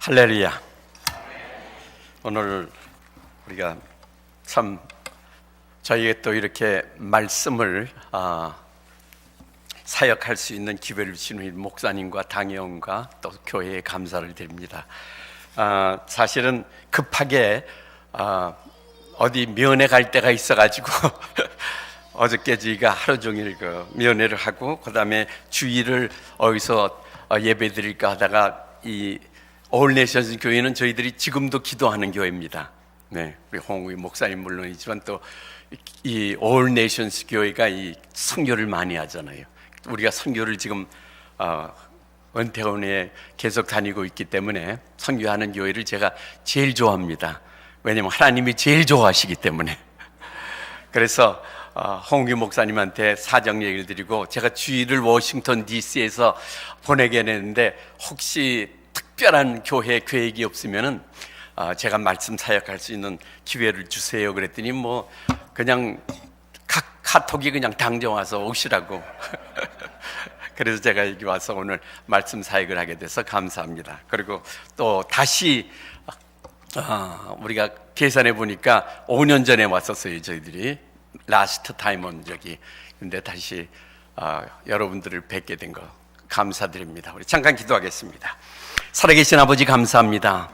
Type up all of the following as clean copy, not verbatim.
할렐루야. 오늘 우리가 참 저희에게 또 이렇게 말씀을 사역할 수 있는 기회를 주신 목사님과 당회원과 또 교회에 감사를 드립니다. 사실은 급하게 어디 면회 갈 때가 있어가지고 어저께 저희가 하루 종일 면회를 하고 그 다음에 주일을 어디서 예배 드릴까 하다가 이 올 네이션스 교회는 저희들이 지금도 기도하는 교회입니다. 네, 우리 홍우희 목사님 물론이지만 또 이 올 네이션스 교회가 이 선교를 많이 하잖아요. 우리가 선교를 지금 은퇴원에 계속 다니고 있기 때문에 선교하는 교회를 제가 제일 좋아합니다. 왜냐하면 하나님이 제일 좋아하시기 때문에. 그래서 홍규 목사님한테 사정 얘기를 드리고 제가 주일을 워싱턴 DC에서 보내게 했는데 혹시 특별한 교회 계획이 없으면은 제가 말씀 사역할 수 있는 기회를 주세요. 그랬더니 뭐 그냥 카톡이 그냥 당장 와서 오시라고. 그래서 제가 여기 와서 오늘 말씀 사역을 하게 돼서 감사합니다. 그리고 또 다시 우리가 계산해 보니까 5년 전에 왔었어요. 저희들이 라스트 타임은 저기. 근데 다시 여러분들을 뵙게 된 거 감사드립니다. 우리 잠깐 기도하겠습니다. 살아계신 아버지 감사합니다.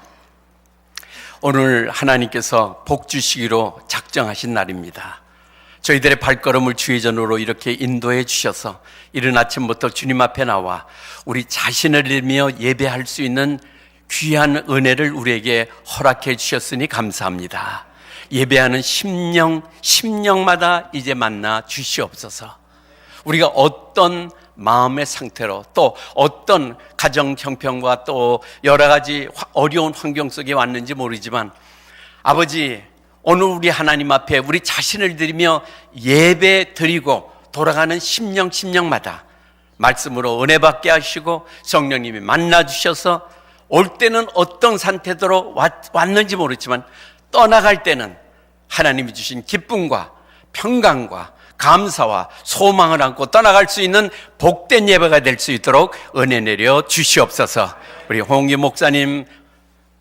오늘 하나님께서 복 주시기로 작정하신 날입니다. 저희들의 발걸음을 주의 전으로 이렇게 인도해 주셔서 이른 아침부터 주님 앞에 나와 우리 자신을 들며 예배할 수 있는 귀한 은혜를 우리에게 허락해 주셨으니 감사합니다. 예배하는 심령마다 이제 만나 주시옵소서. 우리가 어떤 마음의 상태로 또 어떤 가정 형편과 또 여러 가지 어려운 환경 속에 왔는지 모르지만 아버지, 오늘 우리 하나님 앞에 우리 자신을 드리며 예배 드리고 돌아가는 심령마다 말씀으로 은혜 받게 하시고 성령님이 만나 주셔서 올 때는 어떤 상태로 왔는지 모르지만 떠나갈 때는 하나님이 주신 기쁨과 평강과 감사와 소망을 안고 떠나갈 수 있는 복된 예배가 될 수 있도록 은혜 내려 주시옵소서. 우리 홍기 목사님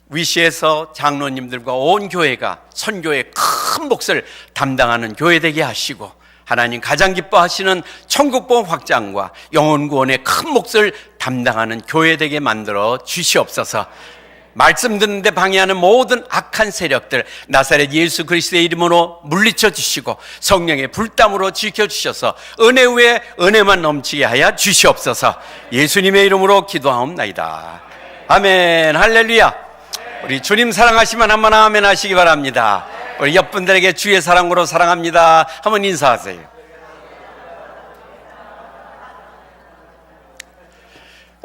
위시에서 장로님들과 온 교회가 선교의 큰 몫을 담당하는 교회 되게 하시고 하나님 가장 기뻐하시는 천국보험 확장과 영혼 구원의 큰 몫을 담당하는 교회 되게 만들어 주시옵소서. 말씀 듣는데 방해하는 모든 악한 세력들 나사렛 예수 그리스도의 이름으로 물리쳐 주시고 성령의 불담으로 지켜주셔서 은혜 위에 은혜만 넘치게 하여 주시옵소서. 예수님의 이름으로 기도하옵나이다. 아멘. 할렐루야. 우리 주님 사랑하시면 한번 아멘 하시기 바랍니다. 우리 옆분들에게 주의 사랑으로 사랑합니다 한번 인사하세요.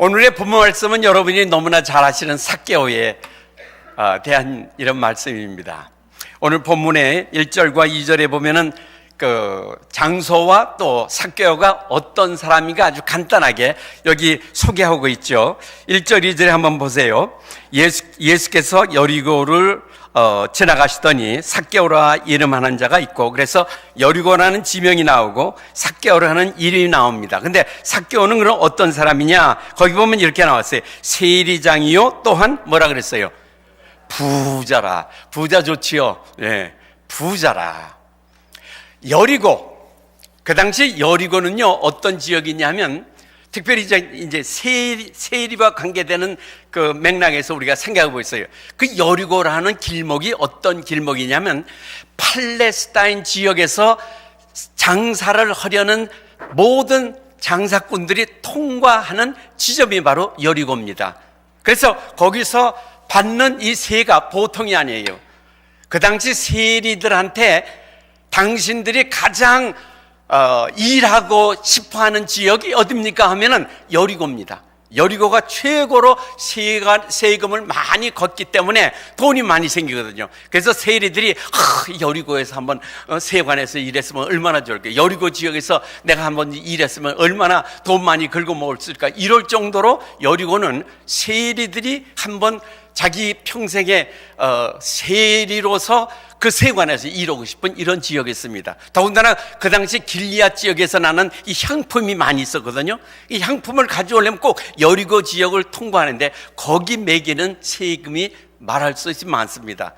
오늘의 본문 말씀은 여러분이 너무나 잘 아시는 삭개오에 대한 이런 말씀입니다. 오늘 본문의 1절과 2절에 보면은 그 장소와 또 삭개오가 어떤 사람인가 아주 간단하게 여기 소개하고 있죠. 1절, 2절에 한번 보세요. 예수께서 여리고를 지나가시더니 삭개오라 이름하는 자가 있고, 그래서 여리고라는 지명이 나오고 삭개오라는 이름이 나옵니다. 근데 삭개오는 그럼 어떤 사람이냐? 거기 보면 이렇게 나왔어요. 세리장이요 또한 뭐라 그랬어요? 부자라. 부자 좋지요. 네, 부자라. 여리고, 그 당시 여리고는요 어떤 지역이냐면 특별히 이제 세리와 관계되는 그 맥락에서 우리가 생각하고 있어요. 그 여리고라는 길목이 어떤 길목이냐면 팔레스타인 지역에서 장사를 하려는 모든 장사꾼들이 통과하는 지점이 바로 여리고입니다. 그래서 거기서 받는 이 세가 보통이 아니에요. 그 당시 세리들한테 당신들이 가장 일하고 싶어하는 지역이 어딥니까 하면은 여리고입니다. 여리고가 최고로 세금을 많이 걷기 때문에 돈이 많이 생기거든요. 그래서 세리들이 여리고에서 한번 세관에서 일했으면 얼마나 좋을까, 여리고 지역에서 내가 한번 일했으면 얼마나 돈 많이 긁어 먹을 수 있을까, 이럴 정도로 여리고는 세리들이 한번 자기 평생의 세리로서 그 세관에서 이루고 싶은 이런 지역이었습니다. 더군다나 그 당시 길리앗 지역에서 나는 이 향품이 많이 있었거든요. 이 향품을 가져오려면 꼭 여리고 지역을 통과하는데 거기 매기는 세금이 말할 수 없이 많습니다.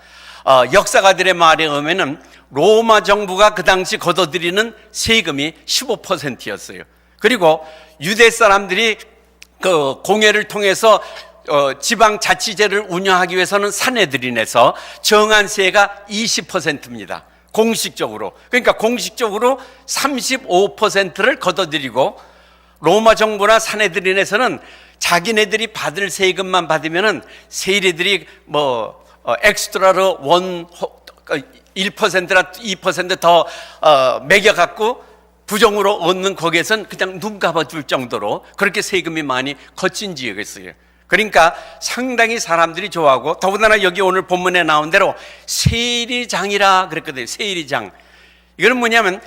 역사가들의 말에 의하면은 로마 정부가 그 당시 걷어들이는 세금이 15%였어요. 그리고 유대 사람들이 그 공회를 통해서 지방자치제를 운영하기 위해서는 사내들이 내서 정한 세가 20%입니다. 공식적으로. 그러니까 공식적으로 35%를 걷어들이고 로마 정부나 사내들이 내서는 자기네들이 받을 세금만 받으면은 세리들이 엑스트라로 1%나 2% 더 매겨갖고 부정으로 얻는 거기에선 그냥 눈 감아줄 정도로 그렇게 세금이 많이 거친 지역이었어요. 그러니까 상당히 사람들이 좋아하고, 더군다나 여기 오늘 본문에 나온 대로 세리장이라 그랬거든요. 세리장. 이거는 뭐냐면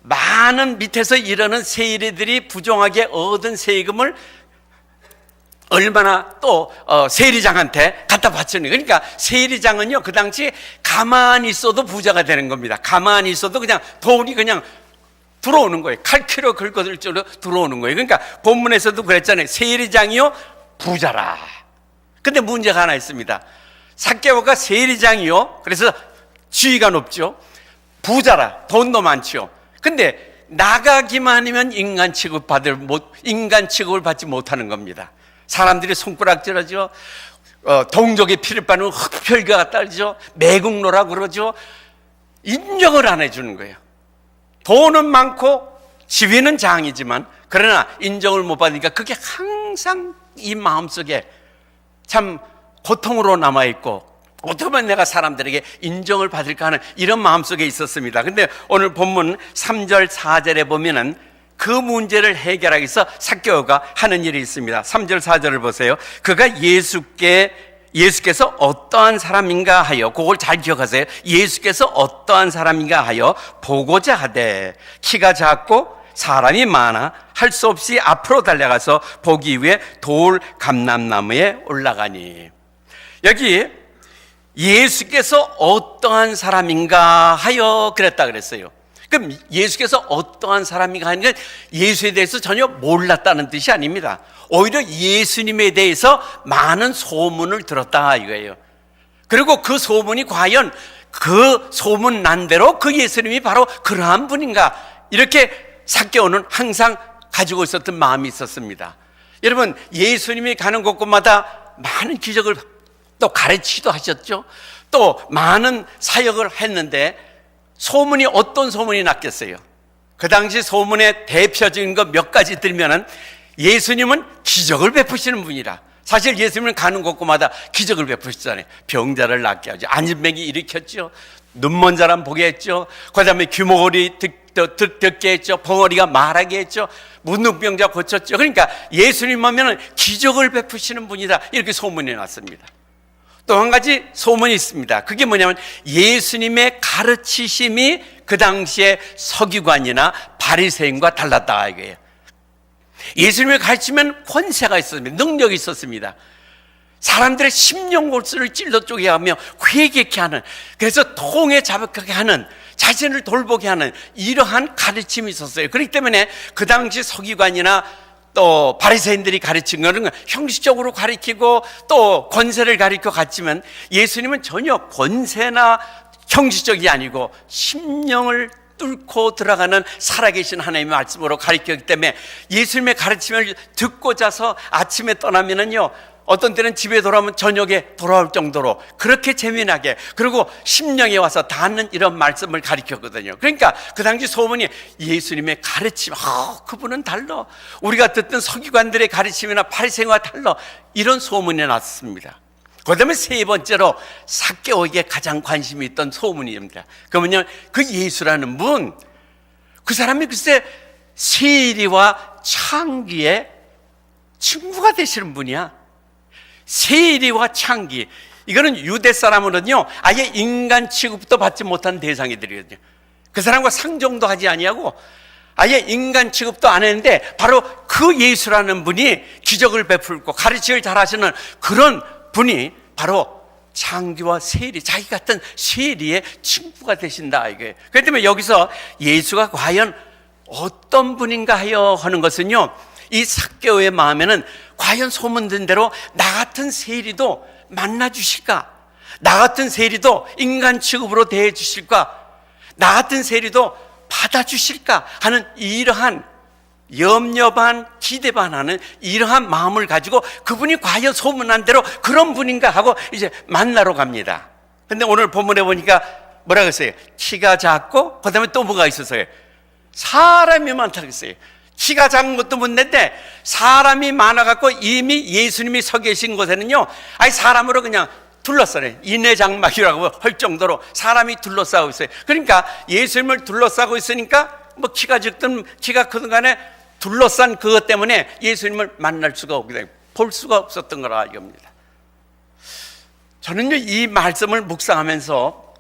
많은 밑에서 일하는 세리들이 부정하게 얻은 세금을 얼마나 또 세리장한테 갖다 바치는 거예요. 그러니까 세리장은요, 그 당시 가만히 있어도 부자가 되는 겁니다. 가만히 있어도 그냥 돈이 그냥 들어오는 거예요. 칼키로 긁어들 줄로 들어오는 거예요. 그러니까 본문에서도 그랬잖아요. 세리장이요 부자라. 근데 문제가 하나 있습니다. 삭개오가 세리장이요, 그래서 지위가 높죠. 부자라, 돈도 많죠. 근데 나가기만 하면 인간 취급을 받지 못하는 겁니다. 사람들이 손가락질하죠. 동족의 피를 빠는 흑혈기가 따르죠. 매국노라 그러죠. 인정을 안 해주는 거예요. 돈은 많고 지위는 장이지만 그러나 인정을 못 받으니까 그게 항상 이 마음속에 참 고통으로 남아있고, 어떻게 하면 내가 사람들에게 인정을 받을까 하는 이런 마음속에 있었습니다. 근데 오늘 본문 3절 4절에 보면은 그 문제를 해결하기 위해서 삭개오가 하는 일이 있습니다. 3절 4절을 보세요. 그가 예수께서 어떠한 사람인가 하여, 그걸 잘 기억하세요. 예수께서 어떠한 사람인가 하여 보고자 하되 키가 작고 사람이 많아 할 수 없이 앞으로 달려가서 보기 위해 돌 감람나무에 올라가니. 여기 예수께서 어떠한 사람인가 하여 그랬다 그랬어요. 그럼 예수께서 어떠한 사람인가 하는 건 예수에 대해서 전혀 몰랐다는 뜻이 아닙니다. 오히려 예수님에 대해서 많은 소문을 들었다 이거예요. 그리고 그 소문이 과연 그 소문 난 대로 그 예수님이 바로 그러한 분인가, 이렇게 삭개오는 항상 가지고 있었던 마음이 있었습니다. 여러분, 예수님이 가는 곳곳마다 많은 기적을 또 가르치기도 하셨죠. 또 많은 사역을 했는데 소문이 어떤 소문이 났겠어요? 그 당시 소문의 대표적인 것 몇 가지 들면은 예수님은 기적을 베푸시는 분이라. 사실 예수님은 가는 곳곳마다 기적을 베푸시잖아요. 병자를 낫게 하죠. 안진뱅이 일으켰죠. 눈먼 사람 보게 했죠. 그 다음에 귀머거리 듣게 했죠. 벙어리가 말하게 했죠. 문둥병자 고쳤죠. 그러니까 예수님 하면은 기적을 베푸시는 분이다, 이렇게 소문이 났습니다. 또 한 가지 소문이 있습니다. 그게 뭐냐면 예수님의 가르치심이 그 당시에 서기관이나 바리새인과 달랐다 이거예요. 예수님의 가르치면 권세가 있었습니다. 능력이 있었습니다. 사람들의 심령골수를 찔러 쪼개 하며 회개케 하는, 그래서 통에 자백하게 하는, 자신을 돌보게 하는 이러한 가르침이 있었어요. 그렇기 때문에 그 당시 서기관이나 또 바리새인들이 가르친 거는 형식적으로 가르치고 또 권세를 가르쳐 갔지만, 예수님은 전혀 권세나 형식적이 아니고 심령을 뚫고 들어가는 살아계신 하나님의 말씀으로 가르쳤기 때문에 예수님의 가르침을 듣고 자서 아침에 떠나면은요, 어떤 때는 집에 돌아오면 저녁에 돌아올 정도로 그렇게 재미나게, 그리고 심령에 와서 닿는 이런 말씀을 가르쳤거든요. 그러니까 그 당시 소문이 예수님의 가르침, 그분은 달라, 우리가 듣던 서기관들의 가르침이나 바리새인과 달라, 이런 소문이 났습니다. 그 다음에 세 번째로 삭개오에게 가장 관심이 있던 소문입니다. 그러면요, 그 예수라는 분, 그 사람이 글쎄 세리와 창기의 친구가 되시는 분이야. 세리와 창기, 이거는 유대 사람으로는요 아예 인간 취급도 받지 못한 대상이들이거든요. 그 사람과 상종도 하지 아니하고 아예 인간 취급도 안 했는데, 바로 그 예수라는 분이 기적을 베풀고 가르치기를 잘하시는 그런 분이 바로 창기와 세리, 자기 같은 세리의 친구가 되신다 이게. 그렇기 때문에 여기서 예수가 과연 어떤 분인가 하여 하는 것은요, 이 삭개오의 마음에는 과연 소문든 대로 나 같은 세리도 만나 주실까? 나 같은 세리도 인간 취급으로 대해 주실까? 나 같은 세리도 받아 주실까? 하는 이러한 염려 반 기대 반 하는 이러한 마음을 가지고 그분이 과연 소문난 대로 그런 분인가 하고 이제 만나러 갑니다. 근데 오늘 본문에 보니까 뭐라 그랬어요? 키가 작고 그다음에 또 뭐가 있었어요? 사람이 많다고 했어요. 키가 작은 것도 문제인데 사람이 많아갖고 이미 예수님이 서 계신 곳에는요, 아니 사람으로 그냥 둘러싸네. 인해장막이라고 할 정도로 사람이 둘러싸고 있어요. 그러니까 예수님을 둘러싸고 있으니까 뭐 키가 작든 키가 크든 간에 둘러싼 그것 때문에 예수님을 만날 수가 없게 되고 볼 수가 없었던 거라 이겁니다. 저는요, 이 말씀을 묵상하면서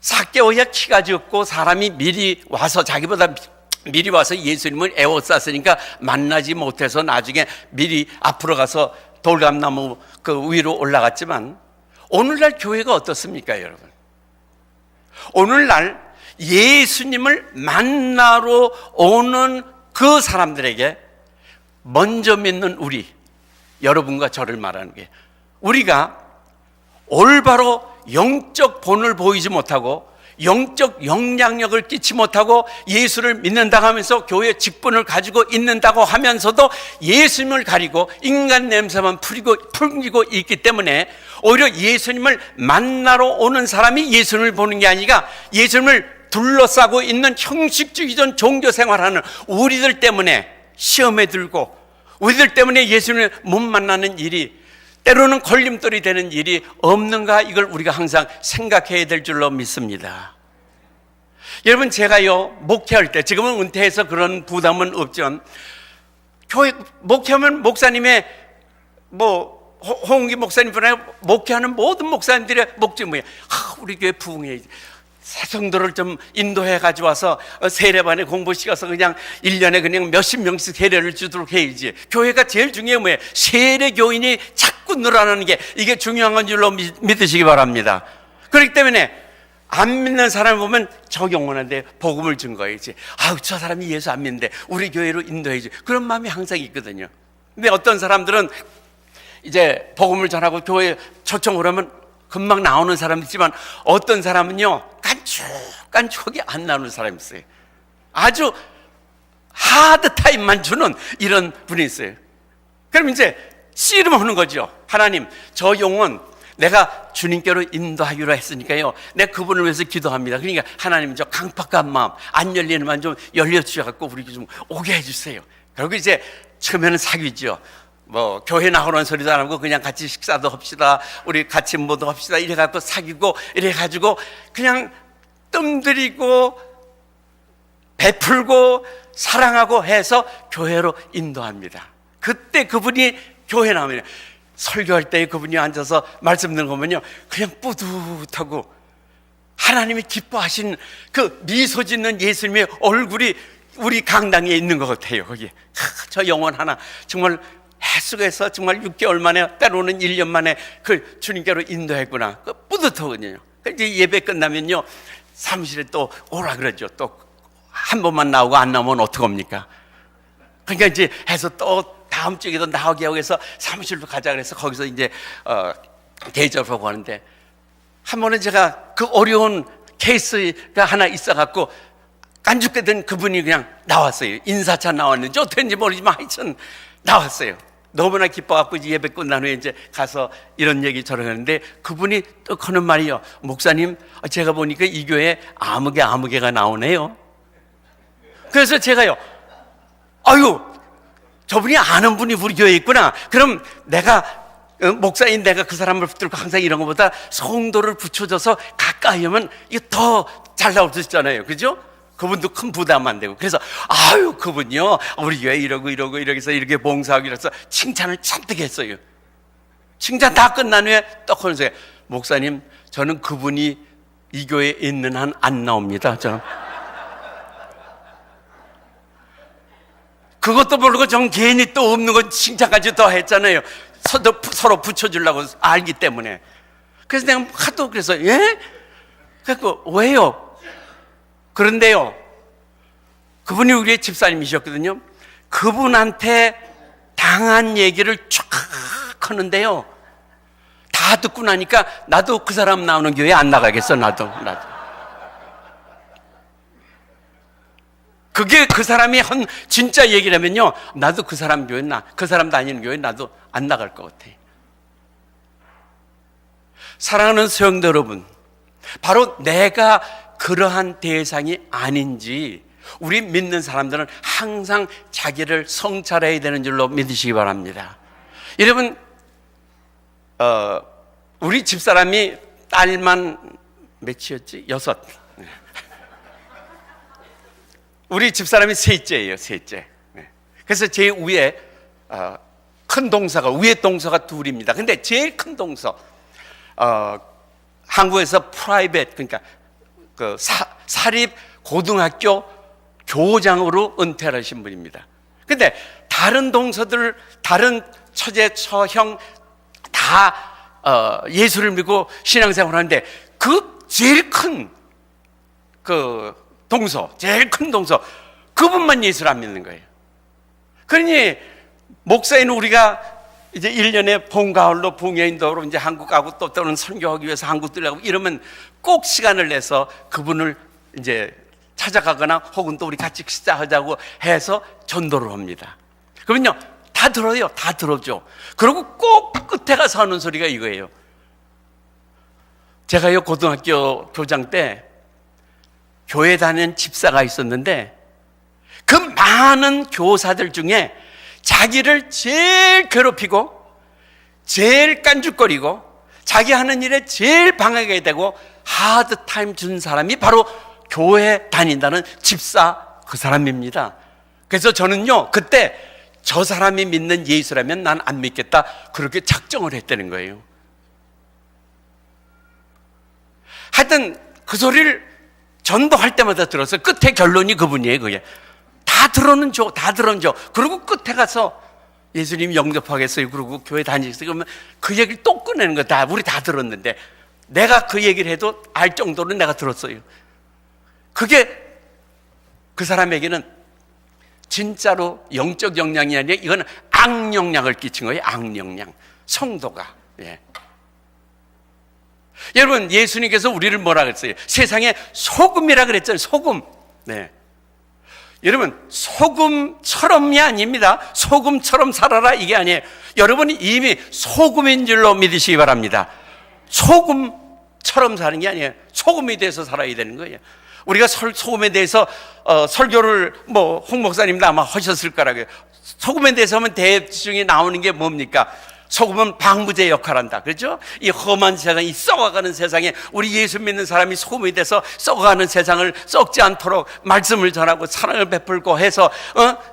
삭개오야 키가 작고 사람이 미리 와서 자기보다 미리 와서 예수님을 애워쌌으니까 만나지 못해서 나중에 미리 앞으로 가서 돌감나무 그 위로 올라갔지만, 오늘날 교회가 어떻습니까 여러분? 오늘날 예수님을 만나러 오는 그 사람들에게 먼저 믿는 우리, 여러분과 저를 말하는 게, 우리가 올바로 영적 본을 보이지 못하고 영적 영향력을 끼치 못하고 예수를 믿는다고 하면서 교회 직분을 가지고 있는다고 하면서도 예수님을 가리고 인간 냄새만 풍기고 있기 때문에 오히려 예수님을 만나러 오는 사람이 예수님을 보는 게 아니라 예수님을 둘러싸고 있는 형식주의적 종교생활하는 우리들 때문에 시험에 들고, 우리들 때문에 예수님을 못 만나는 일이, 때로는 걸림돌이 되는 일이 없는가, 이걸 우리가 항상 생각해야 될 줄로 믿습니다. 여러분, 제가요 목회할 때, 지금은 은퇴해서 그런 부담은 없지만, 교회 목회하면 목사님의 홍기 목사님뿐만 아니라 목회하는 모든 목사님들의 목적이 뭐예요? 우리 교회 부흥해야지, 새 성도를 좀 인도해 가지고 와서 세례반에 공부 시켜서 그냥 1년에 그냥 몇십 명씩 세례를 주도록 해야지. 교회가 제일 중요한 게 뭐예요? 세례 교인이 자꾸 늘어나는 게, 이게 중요한 건 줄로 믿으시기 바랍니다. 그렇기 때문에 안 믿는 사람을 보면 저 영혼한테 복음을 준 거야지. 저 사람이 예수 안 믿는데 우리 교회로 인도해야지, 그런 마음이 항상 있거든요. 근데 어떤 사람들은 이제 복음을 전하고 교회에 초청을 하면 금방 나오는 사람이 있지만, 어떤 사람은요 깐죽깐죽하게 안 나오는 사람이 있어요. 아주 하드 타임만 주는 이런 분이 있어요. 그럼 이제 씨름하는 거죠. 하나님, 저 영혼 내가 주님께로 인도하기로 했으니까요, 내가 그분을 위해서 기도합니다. 그러니까 하나님, 저 강팍한 마음, 안 열리는 마음 좀 열려주셔갖고 우리 좀 오게 해주세요. 그리고 이제 처음에는 사귀죠. 교회 나오는 소리도 안 하고 그냥 같이 식사도 합시다, 우리 같이 뭐도 합시다, 이래갖고 사귀고, 이래가지고 그냥 뜸들이고 베풀고 사랑하고 해서 교회로 인도합니다. 그때 그분이 교회 나오면, 설교할 때 그분이 앉아서 말씀 듣는 거 보면요, 그냥 뿌듯하고 하나님이 기뻐하신 그 미소 짓는 예수님의 얼굴이 우리 강당에 있는 것 같아요. 거기에 저 영혼 하나 정말 해수에서 정말 6개월 만에, 때로는 1년 만에 그 주님께로 인도했구나, 그 뿌듯하거든요. 이제 예배 끝나면요 사무실에 또 오라 그러죠. 또 한 번만 나오고 안 나오면 어떡합니까? 그러니까 이제 해서 또 다음 주에도 나오게 하고 해서 사무실로 가자 그래서 거기서 이제 대접하고 하는데, 한 번은 제가 그 어려운 케이스가 하나 있어갖고 깐죽게 된 그분이 그냥 나왔어요. 인사차 나왔는지 어땠는지 모르지만 하여튼 나왔어요. 너무나 기뻐갖고 이제 예배 끝난 후에 이제 가서 이런 얘기 저런 하는데, 그분이 또 하는 말이요, 목사님, 제가 보니까 이 교회에 아무개가 나오네요. 그래서 제가요, 저분이 아는 분이 우리 교회에 있구나. 그럼 내가 목사인 내가 그 사람을 붙들고 항상 이런 것보다 성도를 붙여줘서 가까이 하면 이게 더 잘 나올 수 있잖아요. 그죠? 그분도 큰 부담 안 되고. 그래서 그분요 우리 교회 이러고 해서 이렇게 봉사하고 이래서 칭찬을 잔뜩 했어요. 칭찬 다 끝난 후에 떡 하면서, 목사님, 저는 그분이 이 교회에 있는 한 안 나옵니다. 저는 그것도 모르고 전 괜히 또 없는 건 칭찬까지 더 했잖아요. 서로 붙여주려고 알기 때문에. 그래서 내가 하도 그래서, 예? 그래서 왜요? 그런데요, 그분이 우리의 집사님이셨거든요. 그분한테 당한 얘기를 쫙 하는데요, 다 듣고 나니까 나도 그 사람 나오는 교회 안 나가겠어. 나도. 그게 그 사람이 한 진짜 얘기라면요, 나도 그 사람 교회 그 사람 다니는 교회 나도 안 나갈 것 같아. 사랑하는 성도 여러분, 바로 내가 그러한 대상이 아닌지 우리 믿는 사람들은 항상 자기를 성찰해야 되는 줄로 믿으시기 바랍니다. 여러분, 우리 집사람이 딸만 몇이었지? 6. 우리 집사람이 셋째예요, 셋째. 그래서 제일 위에 큰 동서가, 위에 동서가 둘입니다. 근데 제일 큰 동서, 한국에서 프라이빗, 그러니까 그 사립 고등학교 교장으로 은퇴를 하신 분입니다. 근데 다른 동서들, 다른 처제, 처형 다 예수를 믿고 신앙생활을 하는데 그 제일 큰 그 동서, 제일 큰 동서, 그분만 예수를 안 믿는 거예요. 그러니 목사인 우리가 이제 1년에 봄, 가을로 붕해인도로 이제 한국 가고 또 또는 선교하기 위해서 한국 들려가고 이러면 꼭 시간을 내서 그분을 이제 찾아가거나 혹은 또 우리 같이 식사하자고 해서 전도를 합니다. 그러면요, 다 들어요. 다 들어줘. 그리고 꼭 끝에 가서 하는 소리가 이거예요. 제가요, 고등학교 교장 때 교회 다니는 집사가 있었는데 그 많은 교사들 중에 자기를 제일 괴롭히고 제일 깐죽거리고 자기 하는 일에 제일 방해가 되고 하드타임 준 사람이 바로 교회 다닌다는 집사 그 사람입니다. 그래서 저는요, 그때 저 사람이 믿는 예수라면 난 안 믿겠다, 그렇게 작정을 했다는 거예요. 하여튼 그 소리를 전도할 때마다 들어서 끝에 결론이 그분이에요. 그게 다 들어는 줘, 다 들어는 줘. 그리고 끝에 가서 예수님 영접하겠어요, 그리고 교회 다니겠어요, 그러면 그 얘기를 또 꺼내는 거야. 다 우리 다 들었는데 내가 그 얘기를 해도 알 정도는 내가 들었어요. 그게 그 사람에게는 진짜로 영적 영향이 아니라 이건 악영향을 끼친 거예요. 악영향. 성도가. 예. 여러분, 예수님께서 우리를 뭐라 그랬어요? 세상에 소금이라 그랬잖아요. 소금. 네. 여러분, 소금처럼이 아닙니다. 소금처럼 살아라, 이게 아니에요. 여러분이 이미 소금인 줄로 믿으시기 바랍니다. 소금처럼 사는 게 아니에요. 소금이 돼서 살아야 되는 거예요. 우리가 소금에 대해서 설교를 홍 목사님도 아마 하셨을 거라고요. 소금에 대해서 하면 대중에 나오는 게 뭡니까? 소금은 방부제 역할을 한다. 그렇죠? 이 험한 세상, 이 썩어가는 세상에 우리 예수 믿는 사람이 소금이 돼서 썩어가는 세상을 썩지 않도록 말씀을 전하고 사랑을 베풀고 해서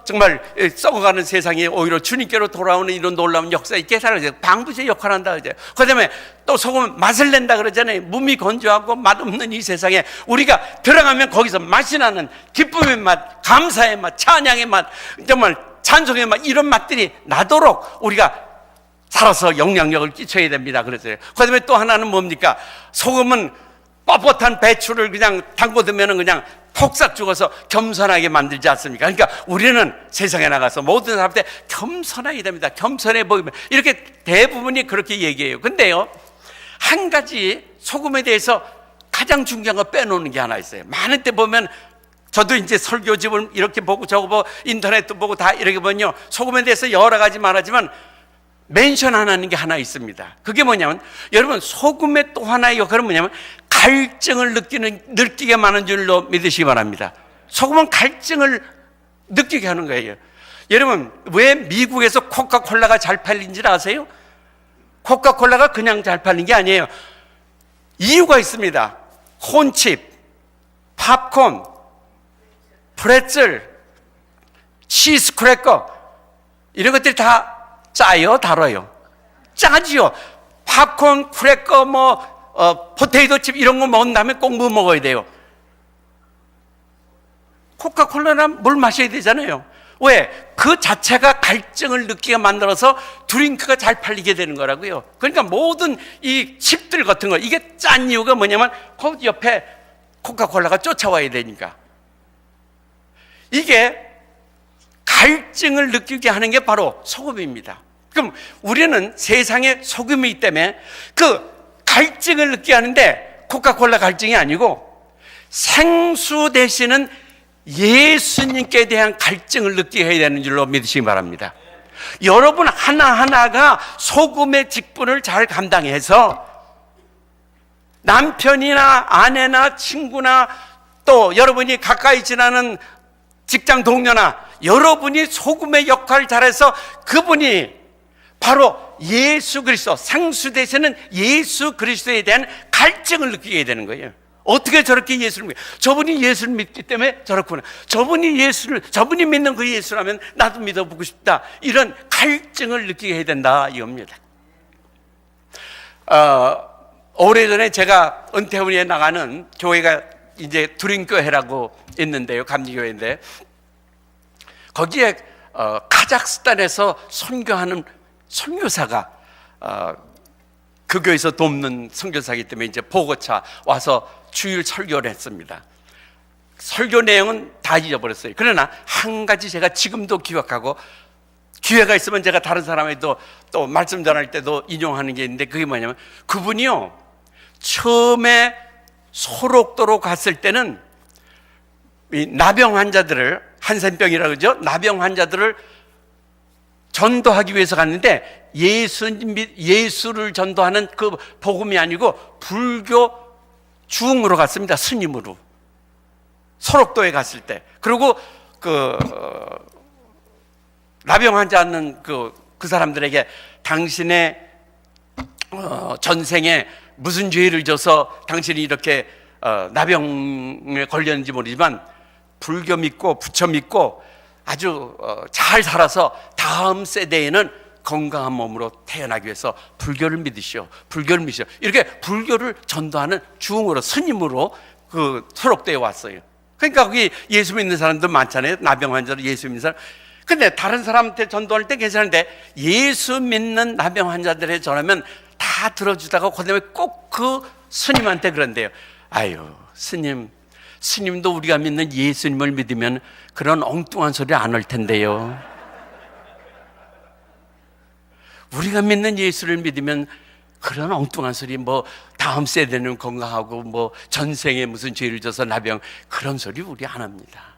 정말 썩어가는 세상이 오히려 주님께로 돌아오는 이런 놀라운 역사 있게 살아가요. 방부제 역할을 한다. 그 다음에 또 소금은 맛을 낸다 그러잖아요. 몸이 건조하고 맛없는 이 세상에 우리가 들어가면 거기서 맛이 나는 기쁨의 맛, 감사의 맛, 찬양의 맛, 정말 찬송의 맛, 이런 맛들이 나도록 우리가 살아서 영향력을 끼쳐야 됩니다. 그랬어요. 그 다음에 또 하나는 뭡니까? 소금은 뻣뻣한 배추를 그냥 담궈두면 그냥 폭삭 죽어서 겸손하게 만들지 않습니까? 그러니까 우리는 세상에 나가서 모든 사람한테 겸손하게 됩니다. 겸손해 보이면. 이렇게 대부분이 그렇게 얘기해요. 근데요, 한 가지 소금에 대해서 가장 중요한 거 빼놓는 게 하나 있어요. 많은 때 보면 저도 이제 설교집을 이렇게 보고 저거 보고 인터넷도 보고 다 이렇게 보면요, 소금에 대해서 여러 가지 말하지만 멘션 하는 게 하나 있습니다. 그게 뭐냐면, 여러분, 소금의 또 하나의 역할은 뭐냐면 갈증을 느끼게 하는 줄로 믿으시기 바랍니다. 소금은 갈증을 느끼게 하는 거예요. 여러분, 왜 미국에서 코카콜라가 잘 팔린지 아세요? 코카콜라가 그냥 잘 팔린 게 아니에요. 이유가 있습니다. 콘칩, 팝콘, 프레첼, 치즈 크래커, 이런 것들이 다 짜요, 달아요? 짜지요. 팝콘, 크래커, 포테이토 칩 이런 거 먹은 다음에 꼭 뭐 먹어야 돼요? 코카콜라나 물 마셔야 되잖아요. 왜? 그 자체가 갈증을 느끼게 만들어서 드링크가 잘 팔리게 되는 거라고요. 그러니까 모든 이 칩들 같은 거, 이게 짠 이유가 뭐냐면 그 옆에 코카콜라가 쫓아와야 되니까. 이게 갈증을 느끼게 하는 게 바로 소금입니다. 그럼 우리는 세상에 소금이 있기 때문에 그 갈증을 느끼게 하는데 코카콜라 갈증이 아니고 생수 되시는 예수님께 대한 갈증을 느끼게 해야 되는 줄로 믿으시기 바랍니다. 여러분 하나하나가 소금의 직분을 잘 감당해서 남편이나 아내나 친구나 또 여러분이 가까이 지나는 직장 동료나 여러분이 소금의 역할을 잘해서 그분이 바로 예수 그리스도, 생수 되시는 예수 그리스도에 대한 갈증을 느끼게 되는 거예요. 어떻게 저렇게 예수를 믿어요? 저분이 예수를 믿기 때문에 저렇구나. 저분이 믿는 그 예수라면 나도 믿어보고 싶다. 이런 갈증을 느끼게 해야 된다 이겁니다. 오래전에 제가 은퇴 후에 나가는 교회가 이제 두린교회라고 있는데요, 감리교회인데 거기에 카자흐스탄에서 선교하는 선교사가 그 교회에서 돕는 선교사이기 때문에 이제 보고차 와서 주일 설교를 했습니다. 설교 내용은 다 잊어버렸어요. 그러나 한 가지 제가 지금도 기억하고 기회가 있으면 제가 다른 사람에도 또 말씀 전할 때도 인용하는 게 있는데 그게 뭐냐면 그분이요 처음에 소록도로 갔을 때는 이 나병 환자들을 한센병이라고 그러죠. 나병 환자들을 전도하기 위해서 갔는데 예수를 전도하는 그 복음이 아니고 불교 중으로 갔습니다. 스님으로. 소록도에 갔을 때. 그리고 나병 환자는 그 사람들에게 당신의 전생에 무슨 죄를 져서 당신이 이렇게 나병에 걸렸는지 모르지만 불교 믿고 부처 믿고 아주 잘 살아서 다음 세대에는 건강한 몸으로 태어나기 위해서 불교를 믿으시오. 불교를 믿으시오. 이렇게 불교를 전도하는 중으로 스님으로 그 소록도에 왔어요. 그러니까 거기 예수 믿는 사람들 많잖아요. 나병 환자로 예수 믿는 사람. 근데 다른 사람한테 전도할 때 괜찮은데 예수 믿는 나병 환자들에 전하면 다 들어주다가 그다음에 꼭 그 스님한테 그런대요. 아유 스님도 우리가 믿는 예수님을 믿으면 그런 엉뚱한 소리 안 할 텐데요. 우리가 믿는 예수를 믿으면 그런 엉뚱한 소리 뭐 다음 세대는 건강하고 뭐 전생에 무슨 죄를 져서 나병 그런 소리 우리 안 합니다.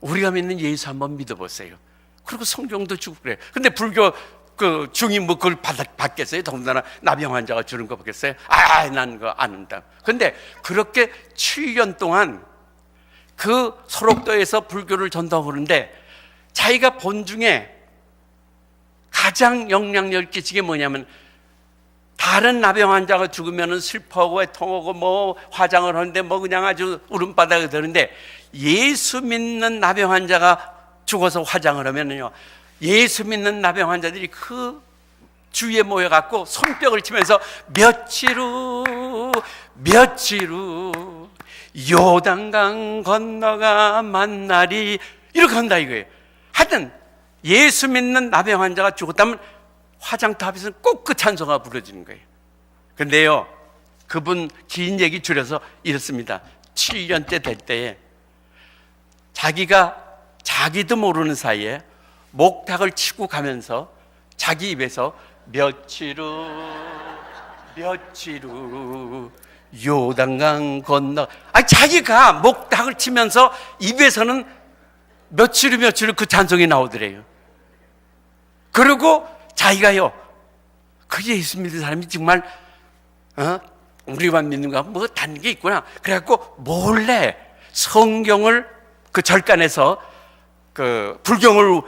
우리가 믿는 예수 한번 믿어보세요. 그리고 성경도 주고 그래요. 근데 불교 그 중이 뭐 그걸 받겠어요? 더군다나 나병 환자가 주는 거 받겠어요? 난 그거 안 한다. 근데 그렇게 7년 동안 그 소록도에서 불교를 전도하고 그러는데 자기가 본 중에 가장 영향력 끼치게 뭐냐면 다른 나병 환자가 죽으면 슬퍼하고 애통하고 뭐 화장을 하는데 뭐 그냥 아주 울음바닥이 되는데 예수 믿는 나병 환자가 죽어서 화장을 하면요 예수 믿는 나병 환자들이 그 주위에 모여갖고 손뼉을 치면서 며칠 후 요단강 건너가 만나리 이렇게 한다 이거예요. 하여튼 예수 믿는 나병 환자가 죽었다면 화장터 앞에서는 꼭 그 찬송가 부르지는 거예요. 근데요 그분 긴 얘기 줄여서 이렇습니다. 7년째 될 때에 자기도 모르는 사이에 목탁을 치고 가면서 자기 입에서 며칠 후 요단강 건너 자기가 목탁을 치면서 입에서는 며칠 후 그 찬송이 나오더래요. 그리고 자기가요 그 예수 믿는 사람이 정말 우리만 믿는가 뭐 다른 게 있구나. 그래갖고 몰래 성경을 그 절간에서 그 불경을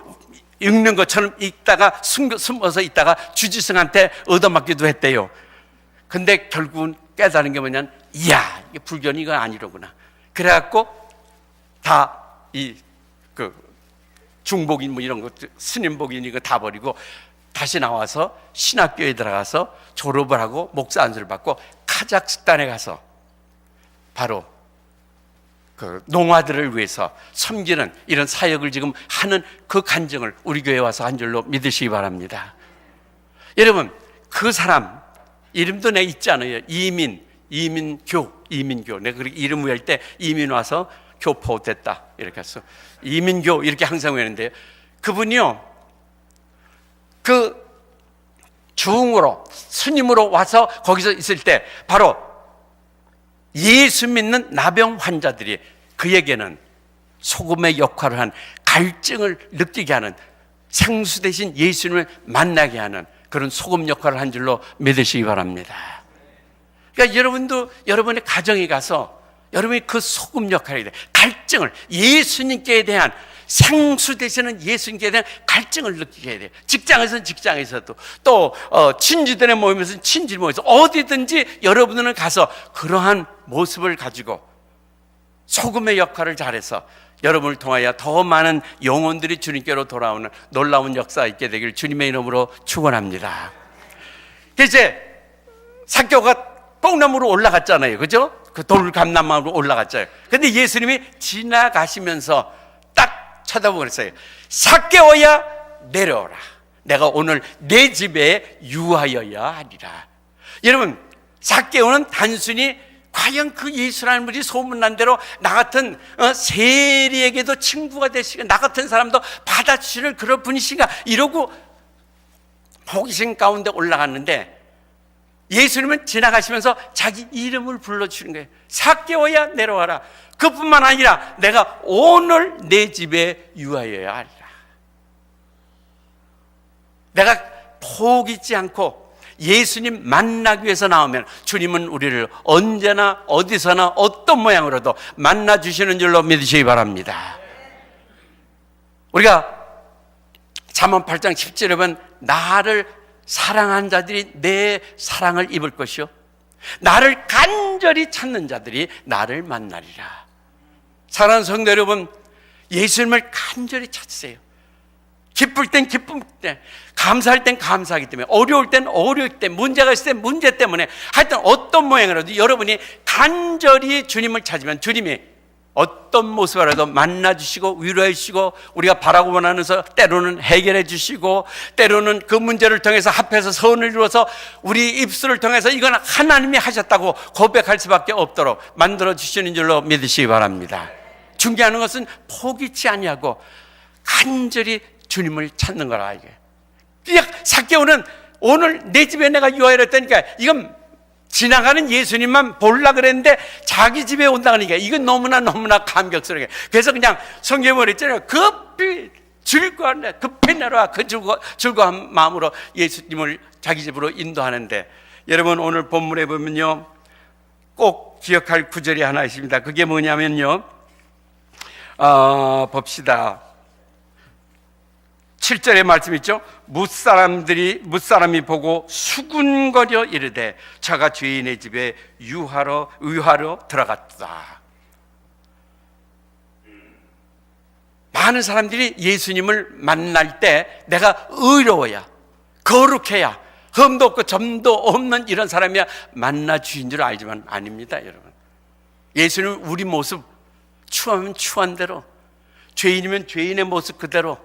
읽는 것처럼 읽다가 숨어서 있다가 주지승한테 얻어맞기도 했대요. 근데 결국은 깨달은 게 뭐냐면 이야 이게 불교는 이거 아니로구나. 그래갖고 다 그 중복인 뭐 이런 것 스님복인 이거 다 버리고 다시 나와서 신학교에 들어가서 졸업을 하고 목사 안수를 받고 카자흐스탄에 가서 바로 그 농아들을 위해서 섬기는 이런 사역을 지금 하는 그 간증을 우리 교회에 와서 한 줄로 믿으시기 바랍니다. 여러분, 그 사람 이름도 내 있지 않아요? 이민교. 내가 그렇게 이름 외울 때 이민 와서 교포됐다 이렇게 해서 이민교 이렇게 항상 외우는데요. 그분이요, 그 중으로 스님으로 와서 거기서 있을 때 바로 예수 믿는 나병 환자들이 그에게는 소금의 역할을 한, 갈증을 느끼게 하는, 생수 대신 예수님을 만나게 하는 그런 소금 역할을 한 줄로 믿으시기 바랍니다. 그러니까 여러분도 여러분의 가정에 가서 여러분이 그 소금 역할이 돼. 갈증을, 예수님께 대한, 생수 되시는 예수님께 대한 갈증을 느끼게 해야 돼요. 직장에서는 직장에서도, 또 친지들의 모임에서는 친지 모임에서, 어디든지 여러분들은 가서 그러한 모습을 가지고 소금의 역할을 잘해서 여러분을 통하여 더 많은 영혼들이 주님께로 돌아오는 놀라운 역사 있게 되길 주님의 이름으로 축원합니다. 이제 삭개오가 뽕나무로 올라갔잖아요, 그죠? 그 돌감나무로 올라갔잖아요. 근데 예수님이 지나가시면서 딱 쳐다보고 그랬어요. 삭개오야 내려오라. 내가 오늘 내 집에 유하여야 하리라. 여러분, 삭개오는 단순히 과연 그 예수라는 분이 소문난 대로 나 같은 세리에게도 친구가 되시고 나 같은 사람도 받아주시는 그런 분이신가 이러고 호기심 가운데 올라갔는데, 예수님은 지나가시면서 자기 이름을 불러주시는 거예요. 삭개오야 내려와라. 그뿐만 아니라 내가 오늘 내 집에 유하여야 하리라. 내가 포기치 않고 예수님 만나기 위해서 나오면 주님은 우리를 언제나 어디서나 어떤 모양으로도 만나주시는 줄로 믿으시기 바랍니다. 우리가 잠언 8장 10절에 보면 나를 사랑한 자들이 내 사랑을 입을 것이요 나를 간절히 찾는 자들이 나를 만나리라. 사랑하는 성도 여러분, 예수님을 간절히 찾으세요. 기쁠 땐 기쁨 때, 감사할 땐 감사하기 때문에, 어려울 땐 어려울 때, 문제가 있을 땐 문제 때문에, 하여튼 어떤 모양이라도 여러분이 간절히 주님을 찾으면 주님이 어떤 모습이라도 만나주시고 위로해 주시고 우리가 바라고 원하는 서 때로는 해결해 주시고 때로는 그 문제를 통해서 합해서 선을 이루어서 우리 입술을 통해서 이건 하나님이 하셨다고 고백할 수밖에 없도록 만들어 주시는 줄로 믿으시기 바랍니다. 중요한 것은 포기치 아니하고 간절히 주님을 찾는 거라. 이게 삭개오는 오늘 내 집에 내가 유하여라 했다니까 이건 지나가는 예수님만 보려고 그랬는데 자기 집에 온다고 하니까 이건 너무나 감격스러워. 그래서 그냥 성경에 말했잖아요. 급히 내려와 그 즐거운 마음으로 예수님을 자기 집으로 인도하는데, 여러분 오늘 본문에 보면요 꼭 기억할 구절이 하나 있습니다. 그게 뭐냐면요, 봅시다. 7절의 말씀 있죠. 뭇사람이 보고 수군거려 이르되 저가 죄인의 집에 유하러 들어갔다. 많은 사람들이 예수님을 만날 때 내가 의로워야, 거룩해야, 흠도 없고 점도 없는 이런 사람이야 만나 주신 줄 알지만 아닙니다. 여러분, 예수님은 우리 모습, 추하면 추한 대로, 죄인이면 죄인의 모습 그대로,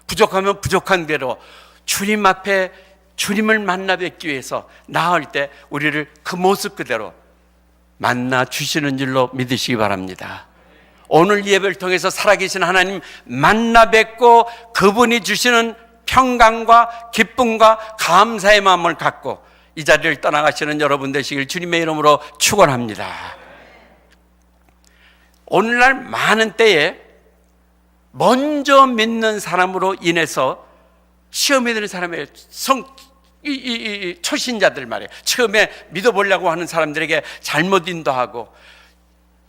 부족하면 부족한 대로 주님 앞에 주님을 만나 뵙기 위해서 나올 때 우리를 그 모습 그대로 만나 주시는 줄로 믿으시기 바랍니다. 오늘 예배를 통해서 살아계신 하나님 만나 뵙고 그분이 주시는 평강과 기쁨과 감사의 마음을 갖고 이 자리를 떠나가시는 여러분 되시길 주님의 이름으로 축원합니다. 오늘날 많은 때에 먼저 믿는 사람으로 인해서 시험에 드는 사람의 초신자들 말이에요. 처음에 믿어보려고 하는 사람들에게 잘못 인도하고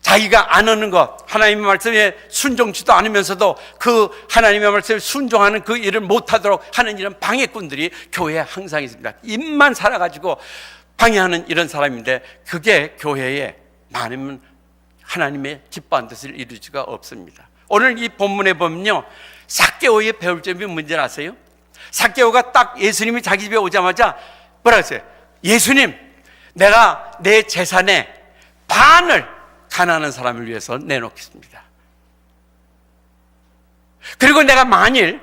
자기가 안 하는 것, 하나님의 말씀에 순종치도 않으면서도 그 하나님의 말씀에 순종하는 그 일을 못하도록 하는 이런 방해꾼들이 교회에 항상 있습니다. 입만 살아가지고 방해하는 이런 사람인데 그게 교회에 많으면 하나님의 기뻐한 뜻을 이룰 수가 없습니다. 오늘 이 본문에 보면요, 삭개오의 배울 점이 뭔지 아세요? 삭개오가 딱 예수님이 자기 집에 오자마자 뭐라 했어요? 예수님, 내가 내 재산의 반을 가난한 사람을 위해서 내놓겠습니다. 그리고 내가 만일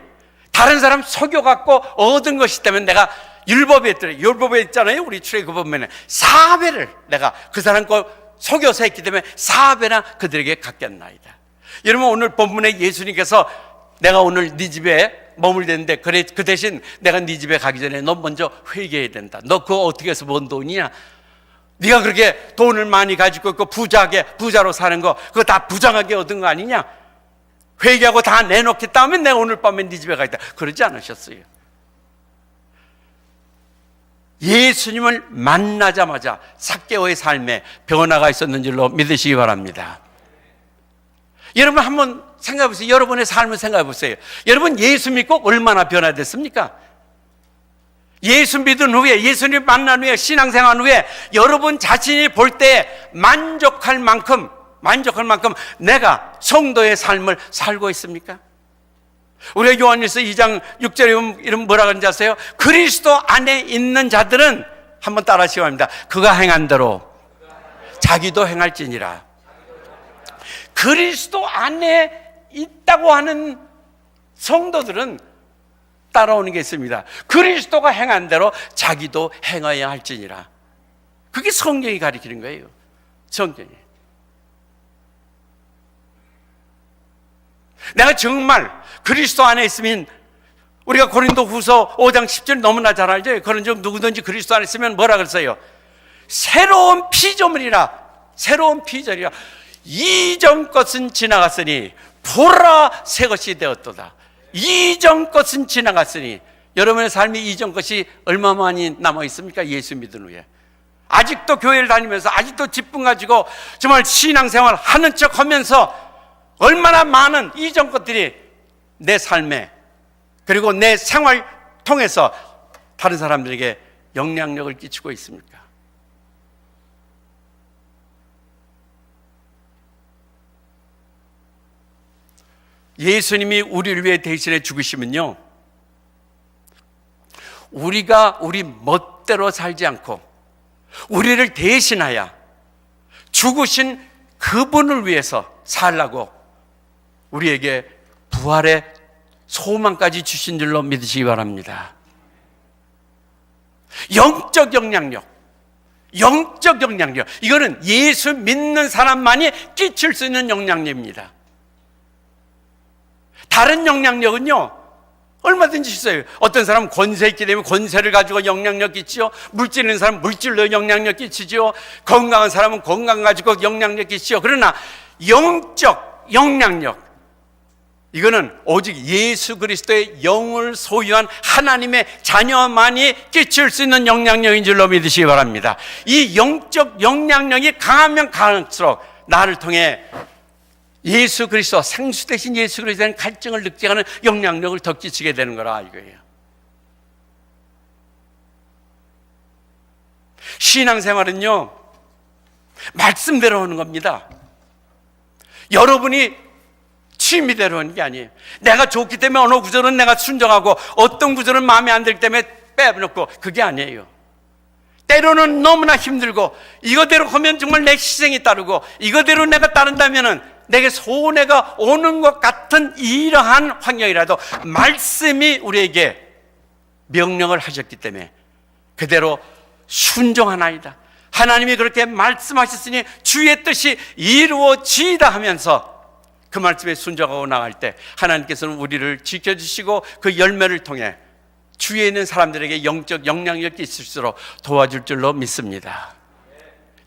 다른 사람 속여갖고 얻은 것이 있다면 내가 율법에 있잖아요. 우리 출애굽 보면 4배를 내가 그 사람 거 속여서 했기 때문에 4배나 그들에게 갚겠나이다. 여러분, 오늘 본문에 예수님께서 내가 오늘 네 집에 머물겠는데 그래, 그 대신 내가 네 집에 가기 전에 너 먼저 회개해야 된다. 너 그거 어떻게 해서 번 돈이냐? 네가 그렇게 돈을 많이 가지고 있고 부자로 사는 거 그거 다 부정하게 얻은 거 아니냐? 회개하고 다 내놓겠다 하면 내가 오늘 밤에 네 집에 가겠다. 그러지 않으셨어요. 예수님을 만나자마자 삭개오의 삶에 변화가 있었는 줄로 믿으시기 바랍니다. 여러분 한번 생각해 보세요. 여러분의 삶을 생각해 보세요. 여러분 예수 믿고 얼마나 변화됐습니까? 예수 믿은 후에, 예수님 만난 후에, 신앙생활 후에 여러분 자신이 볼 때 만족할 만큼 내가 성도의 삶을 살고 있습니까? 우리가 요한일서 2장 6절에 이름 뭐라 그런지 아세요? 그리스도 안에 있는 자들은, 한번 따라 하시기 바랍니다. 그가 행한 대로 자기도 행할지니라. 그리스도 안에 있다고 하는 성도들은 따라오는 게 있습니다. 그리스도가 행한 대로 자기도 행해야 할지니라. 그게 성경이 가리키는 거예요. 성경이. 내가 정말 그리스도 안에 있으면, 우리가 고린도후서 5장 10절 너무나 잘 알죠. 그런 적 누구든지 그리스도 안에 있으면 뭐라 그랬어요? 새로운 피조물이라. 새로운 피조물이라. 이전 것은 지나갔으니 보라 새 것이 되었도다. 이전 것은 지나갔으니, 여러분의 삶이 이전 것이 얼마 많이 남아 있습니까? 예수 믿은 후에 아직도 교회를 다니면서 아직도 기쁨 가지고 정말 신앙생활 하는 척 하면서 얼마나 많은 이전 것들이 내 삶에, 그리고 내 생활 통해서 다른 사람들에게 영향력을 끼치고 있습니까? 예수님이 우리를 위해 대신해 죽으시면요, 우리가 우리 멋대로 살지 않고 우리를 대신하여 죽으신 그분을 위해서 살라고 우리에게 부활의 소망까지 주신 줄로 믿으시기 바랍니다. 영적 영향력, 이거는 예수 믿는 사람만이 끼칠 수 있는 영향력입니다. 다른 영향력은요, 얼마든지 있어요. 어떤 사람은 권세 있기 때문에 권세를 가지고 영향력 끼치죠. 물질 있는 사람은 물질로 영향력 끼치죠. 건강한 사람은 건강 가지고 영향력 끼치죠. 그러나 영적 영향력, 이거는 오직 예수 그리스도의 영을 소유한 하나님의 자녀만이 끼칠 수 있는 영향력인 줄로 믿으시기 바랍니다. 이 영적 영향력이 강하면 강할수록 나를 통해 예수 그리스도, 생수 대신 예수 그리스도에 대한 갈증을 늑대하는 영향력을 더 끼치게 되는 거라 이거예요. 신앙생활은요, 말씀대로 하는 겁니다. 여러분이 취미대로 하는 게 아니에요. 내가 좋기 때문에 어느 구절은 내가 순종하고 어떤 구절은 마음에 안 들기 때문에 빼놓고, 그게 아니에요. 때로는 너무나 힘들고 이거대로 하면 정말 내 희생이 따르고 이거대로 내가 따른다면은 내게 손해가 오는 것 같은 이러한 환경이라도 말씀이 우리에게 명령을 하셨기 때문에 그대로 순종하나이다. 하나님이 그렇게 말씀하셨으니 주의 뜻이 이루어지이다 하면서 그 말씀에 순종하고 나갈 때 하나님께서는 우리를 지켜주시고 그 열매를 통해 주위에 있는 사람들에게 영적 영향력이 있을수록 도와줄 줄로 믿습니다.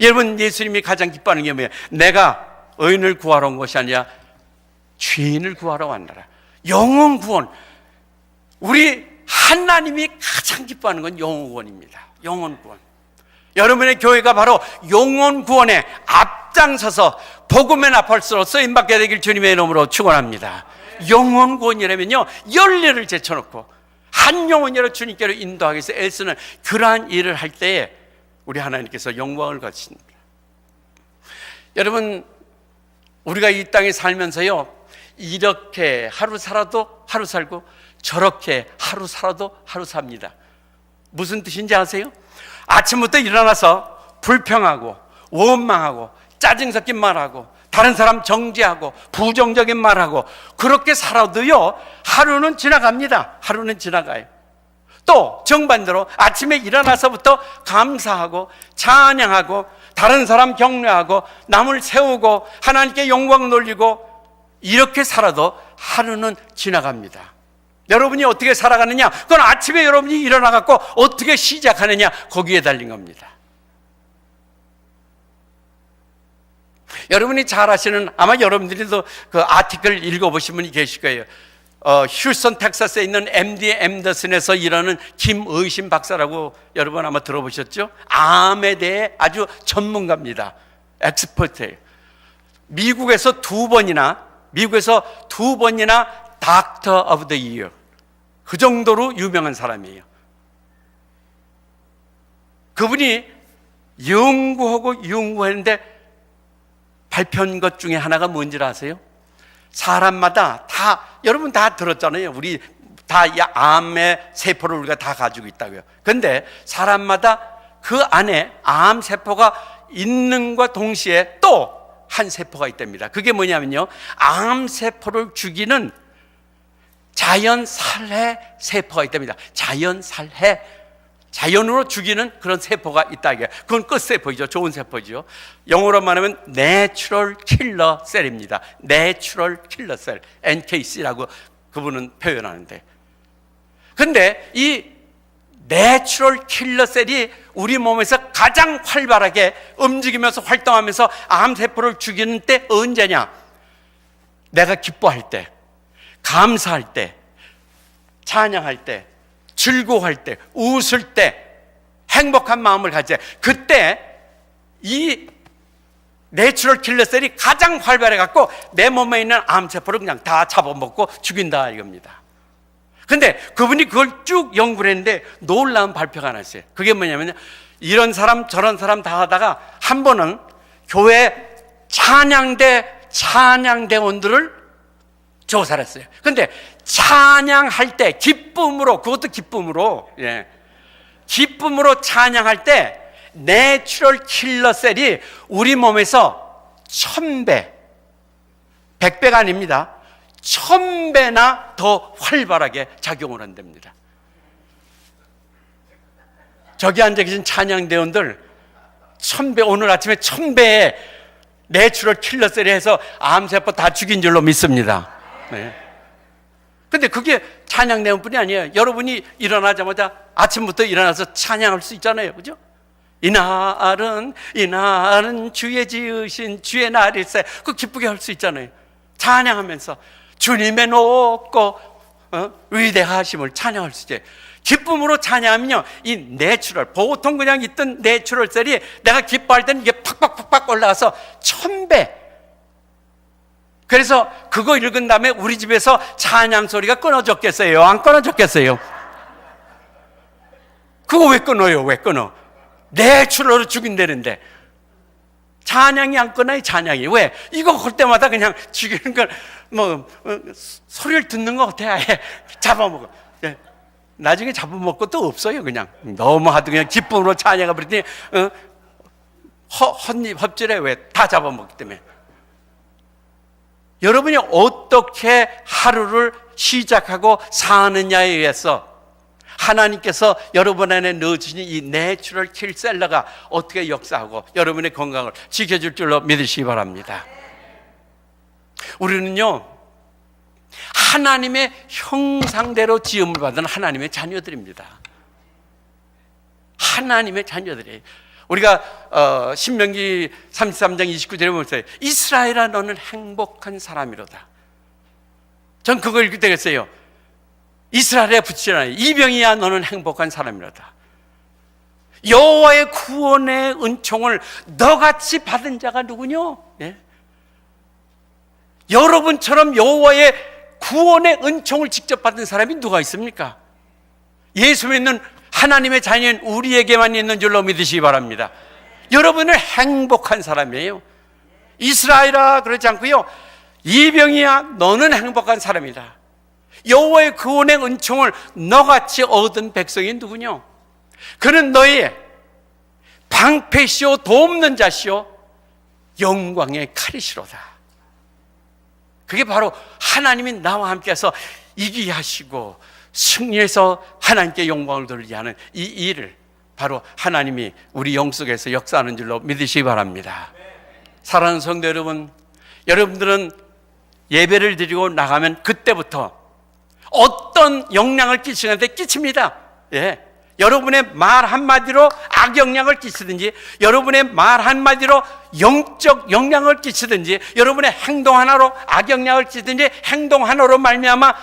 여러분, 예수님이 가장 기뻐하는 게 뭐예요? 내가 의인을 구하러 온 것이 아니라 죄인을 구하러 왔노라. 영혼 구원. 우리 하나님이 가장 기뻐하는 건 영혼 구원입니다. 영혼 구원. 여러분의 교회가 바로 영혼 구원에 앞장서서 복음의 나팔수로 쓰임받게 되길 주님의 이름으로 축원합니다. 영혼 구원이라면요, 열례를 제쳐놓고 한 영혼이라 주님께로 인도하기 위해서 애쓰는 그러한 일을 할 때에 우리 하나님께서 영광을 거두십니다. 여러분, 우리가 이 땅에 살면서요, 이렇게 하루 살아도 하루 살고 저렇게 하루 살아도 하루 삽니다. 무슨 뜻인지 아세요? 아침부터 일어나서 불평하고 원망하고 짜증 섞인 말하고 다른 사람 정죄하고 부정적인 말하고 그렇게 살아도요, 하루는 지나갑니다. 하루는 지나가요. 또 정반대로 아침에 일어나서부터 감사하고 찬양하고 다른 사람 격려하고 남을 세우고 하나님께 영광 돌리고 이렇게 살아도 하루는 지나갑니다. 여러분이 어떻게 살아가느냐, 그건 아침에 여러분이 일어나갖고 어떻게 시작하느냐, 거기에 달린 겁니다. 여러분이 잘 아시는, 아마 여러분들도 그 아티클 읽어보신 분이 계실 거예요. 휴스턴 텍사스에 있는 MD 앤더슨에서 일하는 김의신 박사라고 여러분 아마 들어보셨죠? 암에 대해 아주 전문가입니다. 엑스퍼트예요. 미국에서 두 번이나 닥터 오브 더 이어, 그 정도로 유명한 사람이에요. 그분이 연구했는데 발표한 것 중에 하나가 뭔지 아세요? 사람마다 다, 여러분 다 들었잖아요. 우리 다 암의 세포를 우리가 다 가지고 있다고요. 그런데 사람마다 그 안에 암 세포가 있는과 동시에 또 한 세포가 있답니다. 그게 뭐냐면요, 암 세포를 죽이는 자연살해 세포가 있답니다. 자연으로 죽이는 그런 세포가 있다. 그건 끝세포이죠. 좋은 세포죠. 영어로 말하면 내추럴 킬러 셀입니다. 내추럴 킬러 셀, NKC라고 그분은 표현하는데, 근데 이 내추럴 킬러 셀이 우리 몸에서 가장 활발하게 움직이면서 활동하면서 암세포를 죽이는 때 언제냐? 내가 기뻐할 때, 감사할 때, 찬양할 때, 즐거워할 때, 웃을 때, 행복한 마음을 가질 때, 그때 이 내추럴 킬러셀이 가장 활발해 갖고 내 몸에 있는 암세포를 그냥 다 잡아먹고 죽인다 이겁니다. 근데 그분이 그걸 쭉 연구를 했는데 놀라운 발표가 났어요. 그게 뭐냐면, 이런 사람 저런 사람 다 하다가 한 번은 교회 찬양대원들을 조사를 했어요. 근데 찬양할 때 기쁨으로, 그것도 기쁨으로, 기쁨으로 찬양할 때 내추럴 킬러 셀이 우리 몸에서 1000배, 100배가 아닙니다, 1000배나 더 활발하게 작용을 한답니다. 저기 앉아 계신 찬양대원들 1000배, 오늘 아침에 1000배의 내추럴 킬러셀이 해서 암세포 다 죽인 줄로 믿습니다. 네. 근데 그게 찬양대원뿐이 아니에요. 여러분이 일어나자마자 아침부터 일어나서 찬양할 수 있잖아요. 그죠? 이날은 주의 지으신 주의 날일세. 그거 기쁘게 할 수 있잖아요. 찬양하면서 주님의 높고 위대하심을 찬양할 수 있어요. 기쁨으로 찬양하면요, 이 내추럴, 보통 그냥 있던 내추럴 셀이 내가 기뻐할 때는 이게 팍팍팍팍 올라가서 1000배. 그래서 그거 읽은 다음에 우리 집에서 찬양 소리가 끊어졌겠어요? 안 끊어졌겠어요? 그거 왜 끊어요? 왜 끊어? 내추럴로 죽인다는데 찬양이 안 끊어요. 찬양이. 왜? 이거 할 때마다 그냥 죽이는 걸 소리를 듣는 것 같아. 아예 잡아먹어. 나중에 잡아먹고 또 없어요. 그냥 너무 하도 그냥 기쁨으로 찬양을 부르더니 헛질에 왜 다 잡아먹기 때문에. 여러분이 어떻게 하루를 시작하고 사느냐에 의해서 하나님께서 여러분 안에 넣어주신 이 내추럴 킬셀러가 어떻게 역사하고 여러분의 건강을 지켜줄 줄로 믿으시기 바랍니다. 우리는요, 하나님의 형상대로 지음을 받은 하나님의 자녀들입니다. 하나님의 자녀들이에요. 우리가 신명기 33장 29절에 보면서 이스라엘아 너는 행복한 사람이로다. 전 그거 읽을 때 그랬어요. 이스라엘에 붙이잖아요. 이병이야 너는 행복한 사람이로다. 여호와의 구원의 은총을 너같이 받은 자가 누구뇨? 예? 여러분처럼 여호와의 구원의 은총을 직접 받은 사람이 누가 있습니까? 예수 믿는 하나님의 자녀인 우리에게만 있는 줄로 믿으시기 바랍니다. 여러분은 행복한 사람이에요. 이스라엘아 그러지 않고요, 이병이야 너는 행복한 사람이다. 여호와의 구원의 은총을 너같이 얻은 백성이 누구뇨? 그는 너의 방패시오 돕는 자시오 영광의 칼이시로다. 그게 바로 하나님이 나와 함께해서 이기게 하시고 승리해서 하나님께 영광을 돌리게 하는 이 일을 바로 하나님이 우리 영 속에서 역사하는 줄로 믿으시기 바랍니다. 사랑하는 성도 여러분, 여러분들은 예배를 드리고 나가면 그때부터 어떤 영향을 끼치는데 끼칩니다. 예. 여러분의 말 한마디로 악영향을 끼치든지, 여러분의 말 한마디로 영적 영향을 끼치든지, 여러분의 행동 하나로 악영향을 끼치든지, 행동 하나로 말미암아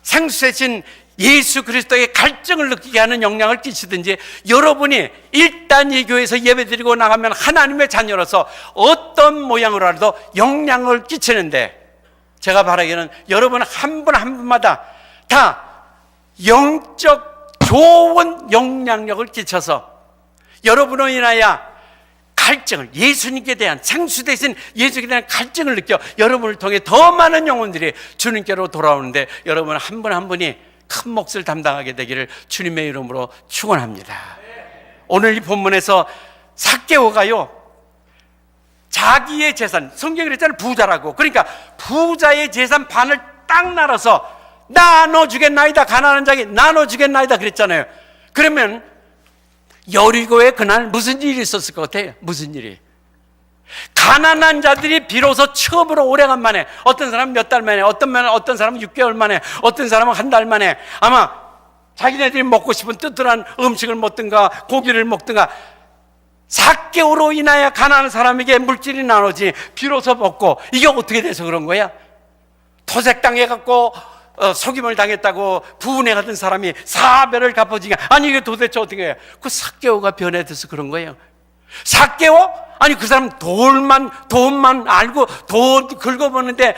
생수되신 예수 그리스도의 갈증을 느끼게 하는 영향을 끼치든지, 여러분이 일단 이 교회에서 예배드리고 나가면 하나님의 자녀로서 어떤 모양으로라도 영향을 끼치는데, 제가 바라기는 여러분 한 분 한 분마다 다 영적 좋은 영향력을 끼쳐서 여러분으로 인하여 갈증을, 예수님께 대한, 생수 대신 예수님께 대한 갈증을 느껴 여러분을 통해 더 많은 영혼들이 주님께로 돌아오는데, 여러분 한 분 한 분이 큰 몫을 담당하게 되기를 주님의 이름으로 축원합니다. 오늘 이 본문에서 삭개오가요, 자기의 재산, 성경이 그랬잖아요, 부자라고. 그러니까 부자의 재산 반을 딱 나눠서 나눠주겠나이다, 가난한 자에게 나눠주겠나이다 그랬잖아요. 그러면 여리고에 그날 무슨 일이 있었을 것 같아요? 무슨 일이? 가난한 자들이 비로소 처음으로 오래간만에, 어떤 사람은 몇 달 만에, 어떤 사람은 6개월 만에, 어떤 사람은 한 달 만에, 아마 자기네들이 먹고 싶은 뜨뜻한 음식을 먹든가 고기를 먹든가, 삭개오로 인하여 가난한 사람에게 물질이 나눠지 비로소 먹고, 이게 어떻게 돼서 그런 거야? 토색당해갖고 속임을 당했다고 분해하던 사람이 사배를 갚아주니까, 아니 이게 도대체 어떻게 해요? 그 삭개오가 변해돼서 그런 거예요. 삭개오? 아니 그 사람 돈만 알고 돈 긁어보는데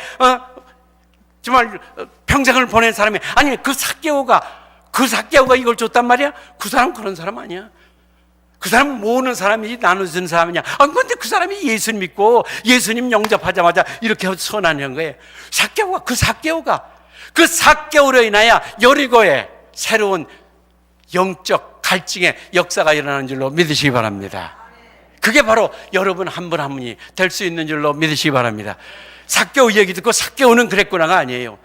정말 평생을 보낸 사람이, 아니 그 삭개오가 이걸 줬단 말이야? 그 사람 그런 사람 아니야. 그 사람은 모으는 사람이지 나눠주는 사람이냐? 근데 그 사람이 예수 믿고 예수님 영접하자마자 이렇게 선한 거예요. 그 삭개오로 인하여 여리고에 새로운 영적 갈증의 역사가 일어나는 줄로 믿으시기 바랍니다. 그게 바로 여러분 한 분 한 분이 될 수 있는 줄로 믿으시기 바랍니다. 삭개오 얘기 듣고 삭개오는 그랬구나가 아니에요.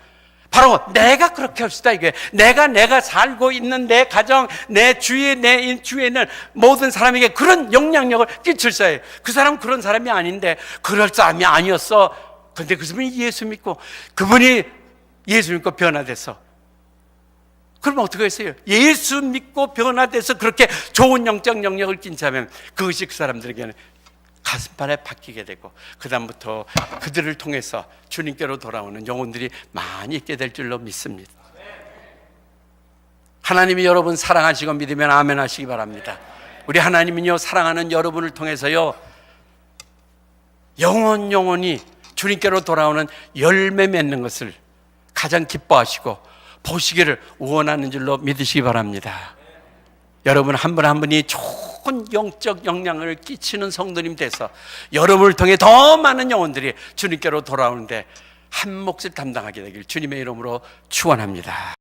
바로 내가 그렇게 할 수다, 이게. 내가 살고 있는 내 가정, 내 주위에 있는 모든 사람에게 그런 영향력을 끼칠 수예요. 그 사람은 그런 사람이 아닌데, 그럴 사람이 아니었어. 근데 그 사람이 예수 믿고, 그분이 예수 믿고 변화돼서, 그럼 어떻게 했어요? 예수 믿고 변화돼서 그렇게 좋은 영적 영역을 끼치면 그것이 그 사람들에게는 가슴판에 박히게 되고, 그 다음부터 그들을 통해서 주님께로 돌아오는 영혼들이 많이 있게 될 줄로 믿습니다. 하나님이 여러분 사랑하시고 믿으면 아멘 하시기 바랍니다. 우리 하나님은요, 사랑하는 여러분을 통해서요, 영원히 주님께로 돌아오는 열매 맺는 것을 가장 기뻐하시고 보시기를 원하는 줄로 믿으시기 바랍니다. 여러분 한 분 한 분이 좋은 영적 영향을 끼치는 성도님 돼서 여러분을 통해 더 많은 영혼들이 주님께로 돌아오는데 한 몫을 담당하게 되길 주님의 이름으로 축원합니다.